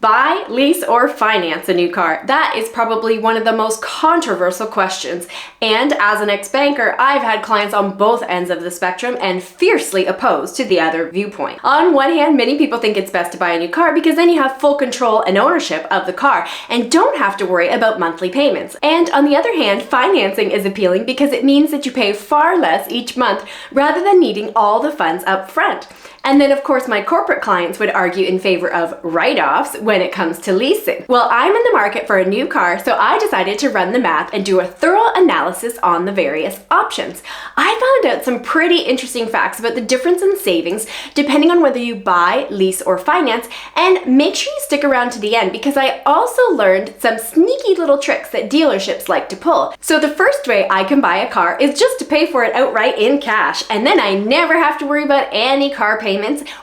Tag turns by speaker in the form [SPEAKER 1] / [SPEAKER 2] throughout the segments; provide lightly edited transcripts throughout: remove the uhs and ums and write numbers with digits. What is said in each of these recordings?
[SPEAKER 1] Buy, lease, or finance a new car? That is probably one of the most controversial questions. And as an ex-banker, I've had clients on both ends of the spectrum and fiercely opposed to the other viewpoint. On one hand, many people think it's best to buy a new car because then you have full control and ownership of the car and don't have to worry about monthly payments. And on the other hand, financing is appealing because it means that you pay far less each month rather than needing all the funds up front. And then, of course, my corporate clients would argue in favor of write-offs when it comes to leasing. Well, I'm in the market for a new car, so I decided to run the math and do a thorough analysis on the various options. I found out some pretty interesting facts about the difference in savings depending on whether you buy, lease, or finance, and make sure you stick around to the end because I also learned some sneaky little tricks that dealerships like to pull. So the first way I can buy a car is just to pay for it outright in cash, and then I never have to worry about any car payments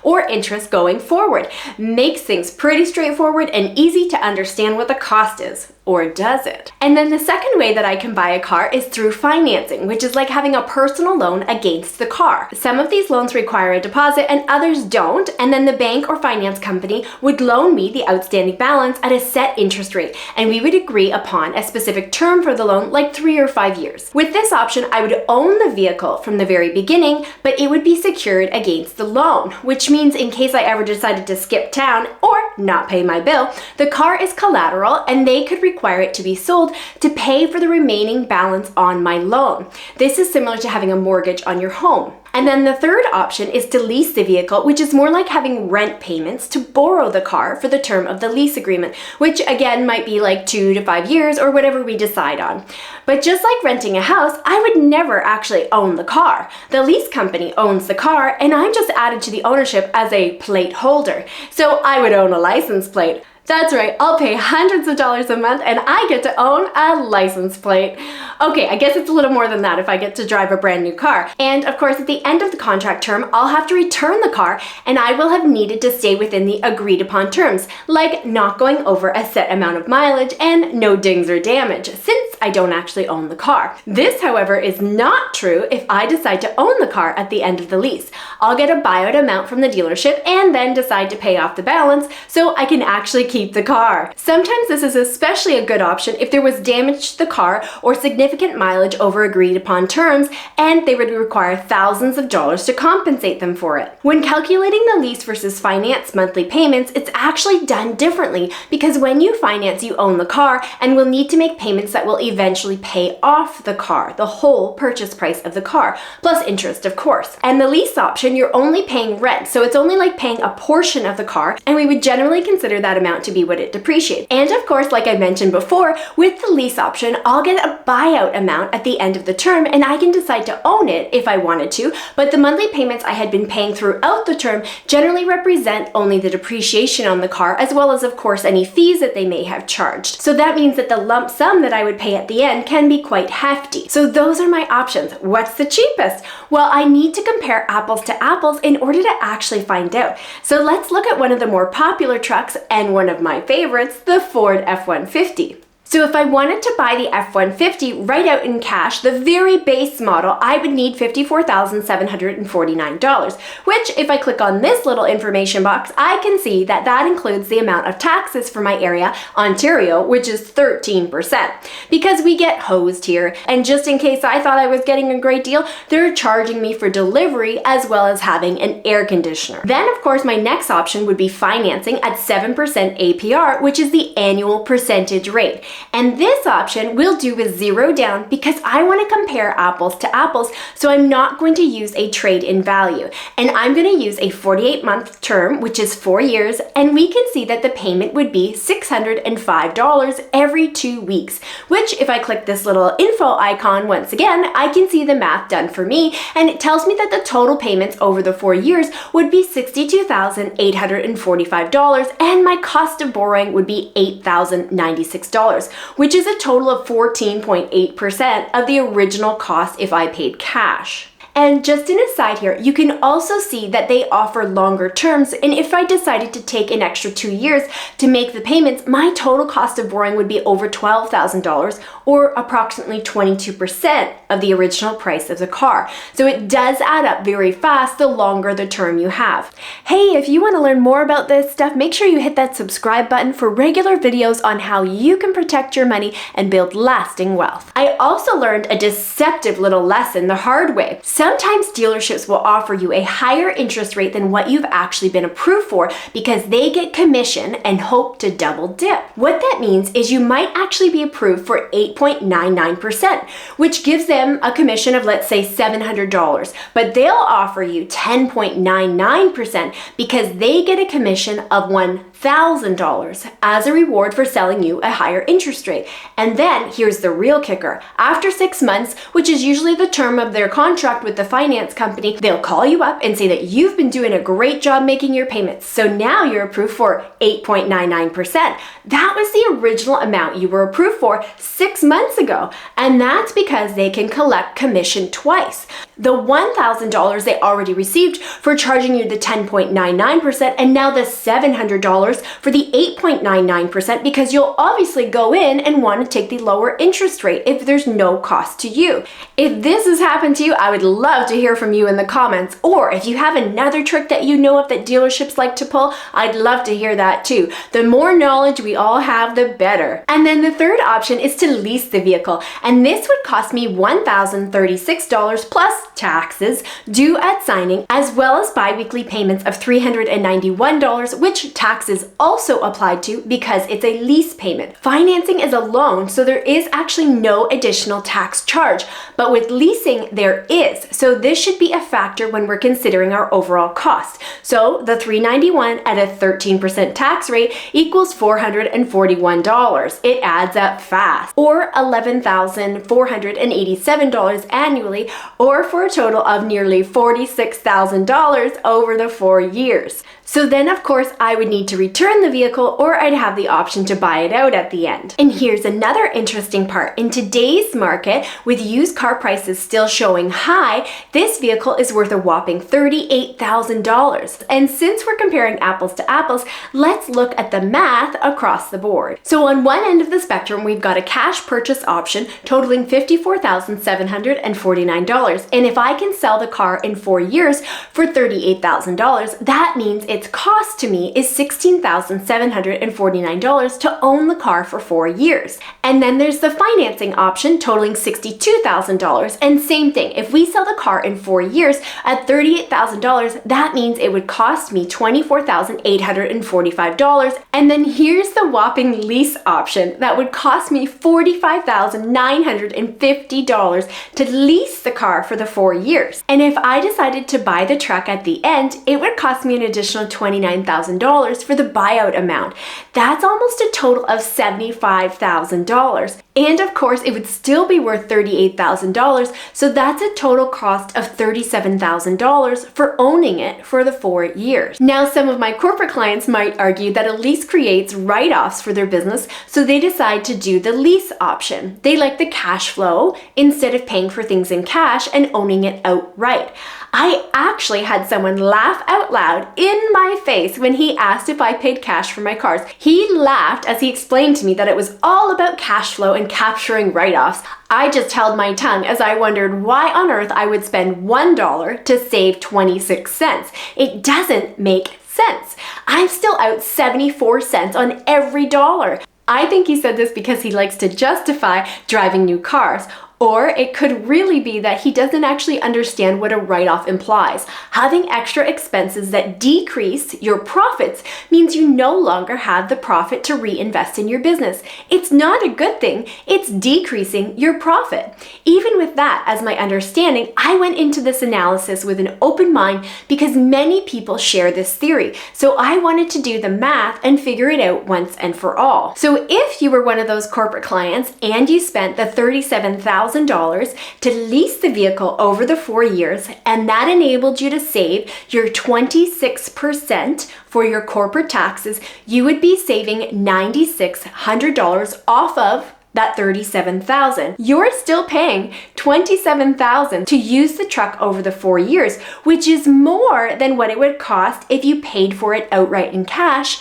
[SPEAKER 1] or interest going forward. Makes things pretty straightforward and easy to understand what the cost is. Or does it? And then the second way that I can buy a car is through financing, which is like having a personal loan against the car. Some of these loans require a deposit and others don't, and then the bank or finance company would loan me the outstanding balance at a set interest rate, and we would agree upon a specific term for the loan, like 3 or 5 years. With this option, I would own the vehicle from the very beginning, but it would be secured against the loan, which means in case I ever decided to skip town or not pay my bill, the car is collateral and they could require it to be sold to pay for the remaining balance on my loan. This is similar to having a mortgage on your home. And then the third option is to lease the vehicle, which is more like having rent payments to borrow the car for the term of the lease agreement, which again might be like 2 to 5 years or whatever we decide on. But just like renting a house, I would never actually own the car. The lease company owns the car and I'm just added to the ownership as a plate holder. So I would own a license plate. That's right, I'll pay hundreds of dollars a month and I get to own a license plate. Okay, I guess it's a little more than that if I get to drive a brand new car. And of course, at the end of the contract term, I'll have to return the car and I will have needed to stay within the agreed upon terms, like not going over a set amount of mileage and no dings or damage, since I don't actually own the car. This, however, is not true if I decide to own the car at the end of the lease. I'll get a buyout amount from the dealership and then decide to pay off the balance so I can actually keep the car. Sometimes this is especially a good option if there was damage to the car or significant mileage over agreed upon terms and they would require thousands of dollars to compensate them for it. When calculating the lease versus finance monthly payments, it's actually done differently because when you finance, you own the car and will need to make payments that will eventually pay off the car, the whole purchase price of the car, plus interest, of course. And the lease option, you're only paying rent, so it's only like paying a portion of the car, and we would generally consider that amount to be what it depreciates. And of course, like I mentioned before, with the lease option, I'll get a buyout amount at the end of the term and I can decide to own it if I wanted to, but the monthly payments I had been paying throughout the term generally represent only the depreciation on the car, as well as of course any fees that they may have charged. So that means that the lump sum that I would pay at the end can be quite hefty. So those are my options. What's the cheapest? Well, I need to compare apples to apples in order to actually find out. So let's look at one of the more popular trucks and one of my favorites, the Ford F-150. So if I wanted to buy the F-150 right out in cash, the very base model, I would need $54,749, which if I click on this little information box, I can see that that includes the amount of taxes for my area, Ontario, which is 13%. Because we get hosed here, and just in case I thought I was getting a great deal, they're charging me for delivery as well as having an air conditioner. Then of course my next option would be financing at 7% APR, which is the annual percentage rate. And this option will do with 0 down because I want to compare apples to apples, so I'm not going to use a trade-in value. And I'm going to use a 48-month term, which is 4 years, and we can see that the payment would be $605 every 2 weeks, which if I click this little info icon once again, I can see the math done for me, and it tells me that the total payments over the 4 years would be $62,845, and my cost of borrowing would be $8,096. Which is a total of 14.8% of the original cost if I paid cash. And just an aside here, you can also see that they offer longer terms, and if I decided to take an extra 2 years to make the payments, my total cost of borrowing would be over $12,000 or approximately 22% of the original price of the car. So it does add up very fast the longer the term you have. Hey, if you want to learn more about this stuff, make sure you hit that subscribe button for regular videos on how you can protect your money and build lasting wealth. I also learned a deceptive little lesson the hard way. Sometimes dealerships will offer you a higher interest rate than what you've actually been approved for because they get commission and hope to double dip. What that means is you might actually be approved for 8.99%, which gives them a commission of, let's say, $700, but they'll offer you 10.99% because they get a commission of $1,000 as a reward for selling you a higher interest rate. And then here's the real kicker. After 6 months, which is usually the term of their contract with the finance company, they'll call you up and say that you've been doing a great job making your payments. So now you're approved for 8.99%. That was the original amount you were approved for 6 months ago. And that's because they can collect commission twice. The $1,000 they already received for charging you the 10.99% and now the $700 for the 8.99% because you'll obviously go in and want to take the lower interest rate if there's no cost to you. If this has happened to you, I would love to hear from you in the comments. Or if you have another trick that you know of that dealerships like to pull, I'd love to hear that too. The more knowledge we all have, the better. And then the third option is to lease the vehicle. And this would cost me $1,036 plus taxes due at signing, as well as bi-weekly payments of $391, which taxes also applied to because it's a lease payment. Financing is a loan, so there is actually no additional tax charge, but with leasing there is. So this should be a factor when we're considering our overall cost. So the $391 at a 13% tax rate equals $441. It adds up fast, or $11,487 annually, or for a total of nearly $46,000 over the 4 years. So then, of course, I would need to return the vehicle or I'd have the option to buy it out at the end. And here's another interesting part. In today's market, with used car prices still showing high, this vehicle is worth a whopping $38,000. And since we're comparing apples to apples, let's look at the math across the board. So on one end of the spectrum, we've got a cash purchase option totaling $54,749. And if I can sell the car in 4 years for $38,000, that means its cost to me is $16,749 to own the car for 4 years. And then there's the financing option totaling $62,000. And same thing, if we sell the car in 4 years at $38,000, that means it would cost me $24,845. And then here's the whopping lease option that would cost me $45,950 to lease the car for the 4 years. And if I decided to buy the truck at the end, it would cost me an additional $29,000 for the buyout amount. That's almost a total of $75,000. And of course, it would still be worth $38,000, so that's a total cost of $37,000 for owning it for the 4 years. Now, some of my corporate clients might argue that a lease creates write-offs for their business, so they decide to do the lease option. They like the cash flow instead of paying for things in cash and owning it outright. I actually had someone laugh out loud in my face when he asked if I paid cash for my cars. He laughed as he explained to me that it was all about cash flow and capturing write-offs. I just held my tongue as I wondered why on earth I would spend $1 to save 26 cents. It doesn't make sense. I'm still out 74 cents on every dollar. I think he said this because he likes to justify driving new cars. Or it could really be that he doesn't actually understand what a write-off implies. Having extra expenses that decrease your profits means you no longer have the profit to reinvest in your business. It's not a good thing. It's decreasing your profit. Even with that as my understanding, I went into this analysis with an open mind because many people share this theory. So I wanted to do the math and figure it out once and for all. So if you were one of those corporate clients and you spent the $37,000 to lease the vehicle over the 4 years, and that enabled you to save your 26% for your corporate taxes, you would be saving $9,600 off of that $37,000. You're still paying $27,000 to use the truck over the 4 years, which is more than what it would cost if you paid for it outright in cash,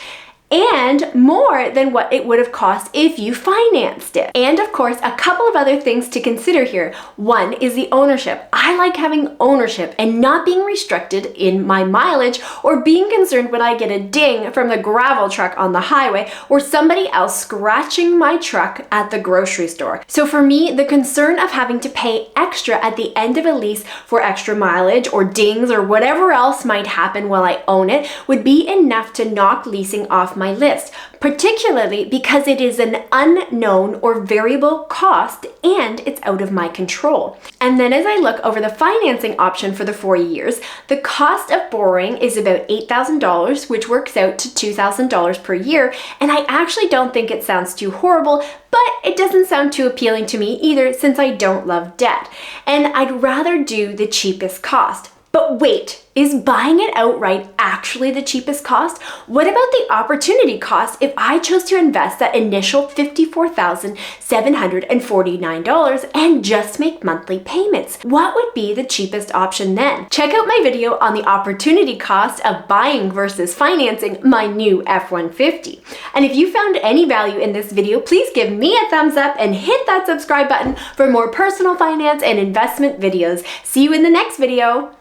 [SPEAKER 1] and more than what it would have cost if you financed it. And of course, a couple of other things to consider here. One is the ownership. I like having ownership and not being restricted in my mileage or being concerned when I get a ding from the gravel truck on the highway or somebody else scratching my truck at the grocery store. So for me, the concern of having to pay extra at the end of a lease for extra mileage or dings or whatever else might happen while I own it would be enough to knock leasing off my list, particularly because it is an unknown or variable cost and it's out of my control. And then as I look over the financing option for the 4 years, the cost of borrowing is about $8,000, which works out to $2,000 per year. And I actually don't think it sounds too horrible, but it doesn't sound too appealing to me either since I don't love debt. And I'd rather do the cheapest cost. But wait, is buying it outright actually the cheapest cost? What about the opportunity cost if I chose to invest that initial $54,749 and just make monthly payments? What would be the cheapest option then? Check out my video on the opportunity cost of buying versus financing my new F-150. And if you found any value in this video, please give me a thumbs up and hit that subscribe button for more personal finance and investment videos. See you in the next video.